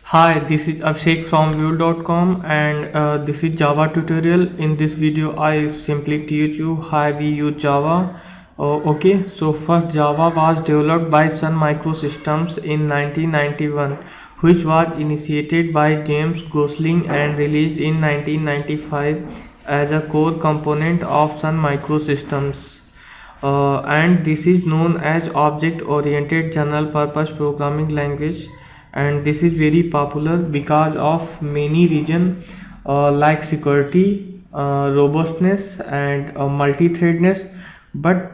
Hi, this is Abhishek from Vue.com and this is Java tutorial. In this video, I simply teach you how we use Java. So first Java was developed by Sun Microsystems in 1991, which was initiated by James Gosling and released in 1995 as a core component of Sun Microsystems. And this is known as object oriented general purpose programming language, and this is very popular because of many reasons like security, robustness and multi-threadness, but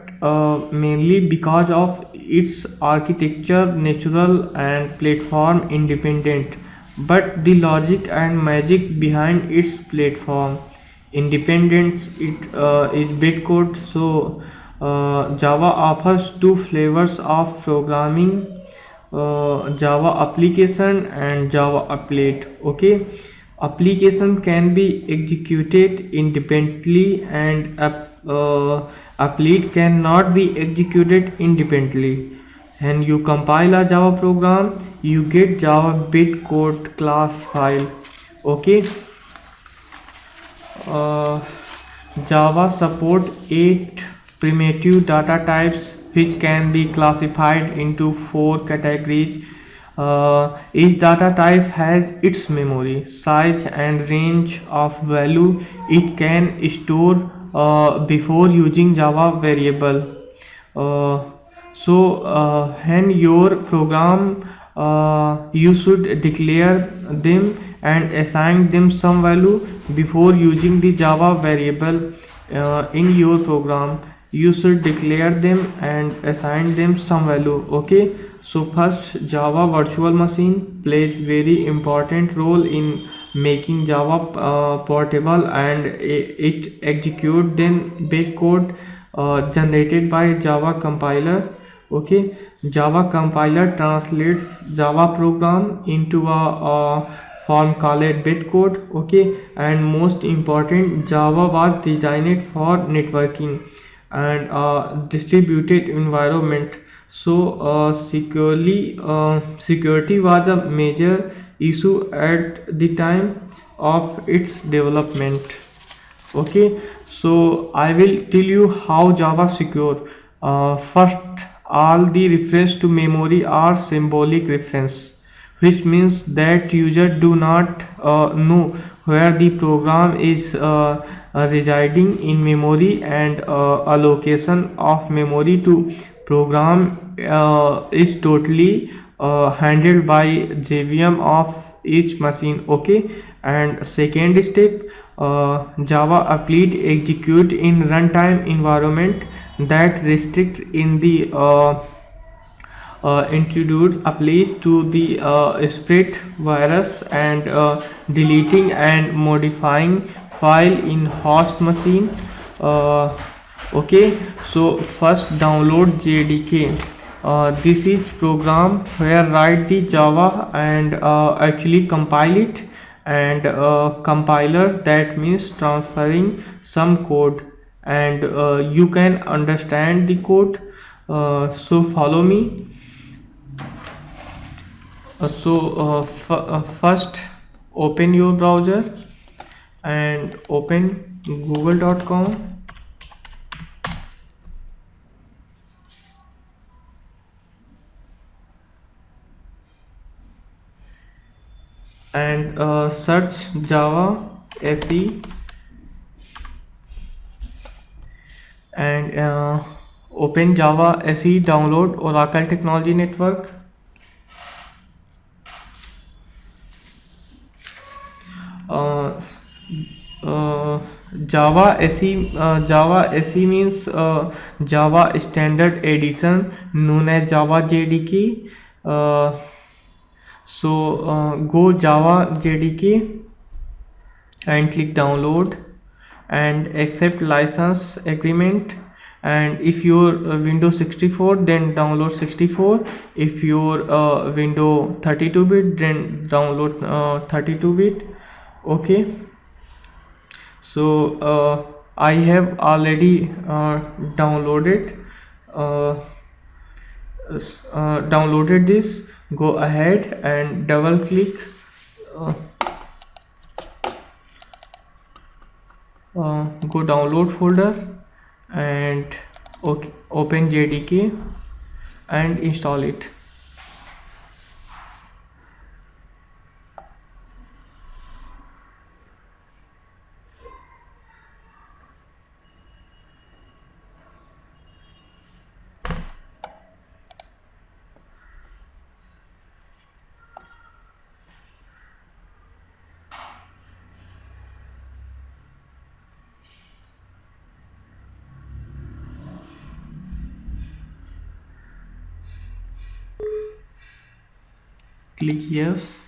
mainly because of its architecture natural and platform independent, but the logic and magic behind its platform independence is bitcode. So Java offers two flavors of programming, Java application and Java applet. Okay, application can be executed independently and applet cannot be executed independently. And you compile a Java program, you get Java bitcode class file. Okay. uh, Java support 8 primitive data types which can be classified into 4 categories. Each data type has its memory, size and range of value it can store before using Java variable. When your program, you should declare them and assign them some value before using the Java variable in your program. You should declare them and assign them some value. Okay, so first Java virtual machine plays very important role in making Java portable, and it execute then bytecode generated by Java compiler. Okay, Java compiler translates Java program into a form called bytecode. Okay, and most important, Java was designed for networking and distributed environment. So security was a major issue at the time of its development. Okay, so I will tell you how Java secure. First, all the reference to memory are symbolic reference, which means that user do not know where the program is residing in memory, and allocation of memory to program is totally handled by JVM of each machine. Okay, and second step, Java applet execute in runtime environment that restrict in the introduce applet to the spread virus and deleting and modifying file in host machine. uh, okay, so first download JDK. This is program where write the Java and actually compile it, and compiler, that means transferring some code, and you can understand the code. So follow me. First open your browser and open google.com, and search Java SE, and open Java SE download Oracle Technology Network. uh, Java SE means Java Standard Edition, known as Java JDK. Go Java JDK and click download and accept license agreement. And if your Windows 64, then download 64. If your Windows 32-bit, then download 32-bit. Okay, so I have already uh, downloaded this. Go ahead and double click uh, go download folder and okay, open JDK and install it. Click yes.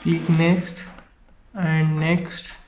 Click next and next.